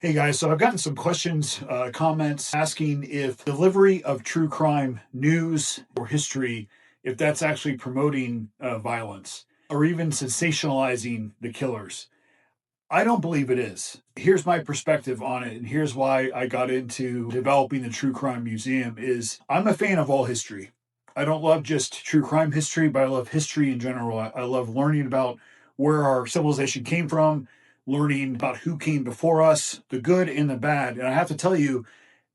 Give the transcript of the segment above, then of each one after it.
Hey guys, so I've gotten some questions, comments asking if delivery of true crime news or history, if that's actually promoting violence or even sensationalizing the killers. I don't believe it is. Here's my perspective on it, and here's why I got into developing the True Crime Museum is I'm a fan of all history. I don't love just true crime history, but I love history in general. I love learning about where our civilization came from, learning about who came before us, the good and the bad. And I have to tell you,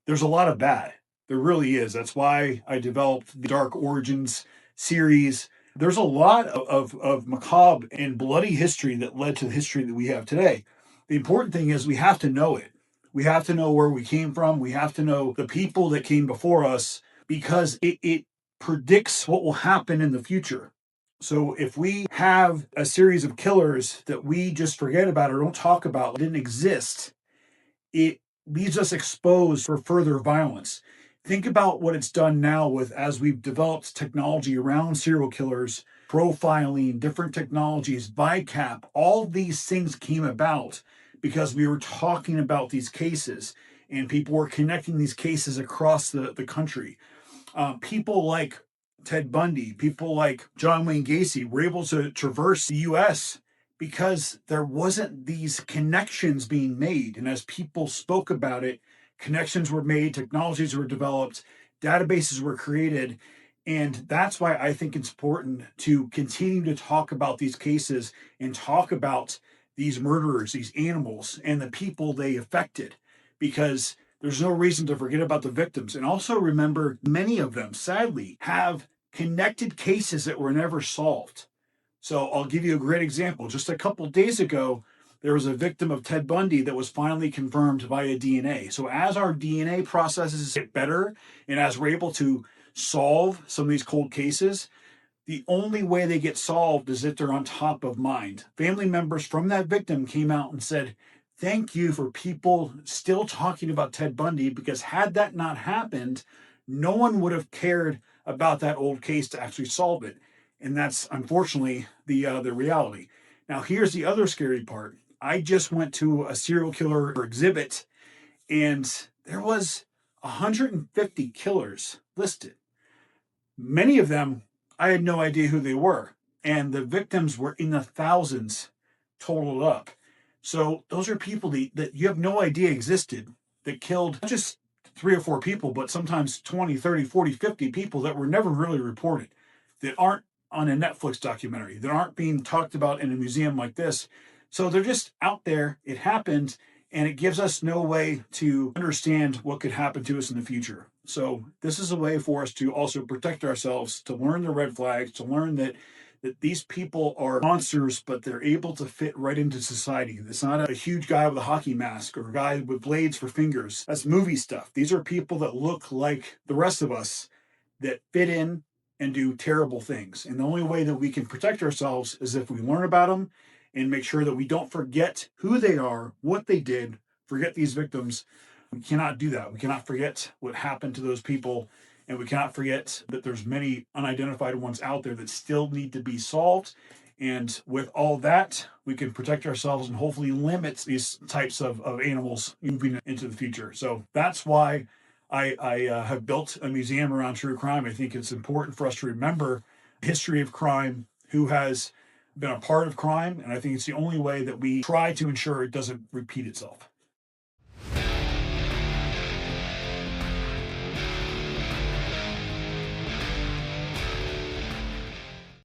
there's a lot of bad. There really is. That's why I developed the Dark Origins series. There's a lot of macabre and bloody history that led to the history that we have today. The important thing is we have to know it. We have to know where we came from. We have to know the people that came before us because it predicts what will happen in the future. So if we have a series of killers that we just forget about or don't talk about, didn't exist, it leaves us exposed for further violence. Think about what it's done now with as we've developed technology around serial killers, profiling, different technologies, VICAP, all these things came about because we were talking about these cases and people were connecting these cases across the country. People like Ted Bundy, people like John Wayne Gacy were able to traverse the US because there wasn't these connections being made. And as people spoke about it, connections were made, technologies were developed, databases were created. And that's why I think it's important to continue to talk about these cases and talk about these murderers, these animals, and the people they affected, because there's no reason to forget about the victims. And also remember, many of them, sadly, have connected cases that were never solved. So I'll give you a great example. Just a couple of days ago, there was a victim of Ted Bundy that was finally confirmed via DNA. So as our DNA processes get better and as we're able to solve some of these cold cases, the only way they get solved is if they're on top of mind. Family members from that victim came out and said, thank you for people still talking about Ted Bundy, because had that not happened, no one would have cared about that old case to actually solve it. And that's unfortunately the reality. Now, here's the other scary part. I just went to a serial killer exhibit, and there was 150 killers listed. Many of them, I had no idea who they were. And the victims were in the thousands totaled up. So those are people that you have no idea existed that killed not just three or four people, but sometimes 20, 30, 40, 50 people that were never really reported, that aren't on a Netflix documentary, that aren't being talked about in a museum like this. So they're just out there. It happened, and it gives us no way to understand what could happen to us in the future. So this is a way for us to also protect ourselves, to learn the red flags, to learn that these people are monsters, but they're able to fit right into society. It's not a huge guy with a hockey mask or a guy with blades for fingers. That's movie stuff. These are people that look like the rest of us that fit in and do terrible things. And the only way that we can protect ourselves is if we learn about them and make sure that we don't forget who they are, what they did, forget these victims. We cannot do that. We cannot forget what happened to those people, and we cannot forget that there's many unidentified ones out there that still need to be solved. And with all that, we can protect ourselves and hopefully limit these types of animals moving into the future. So that's why I have built a museum around true crime. I think it's important for us to remember the history of crime, who has been a part of crime, and I think it's the only way that we try to ensure it doesn't repeat itself.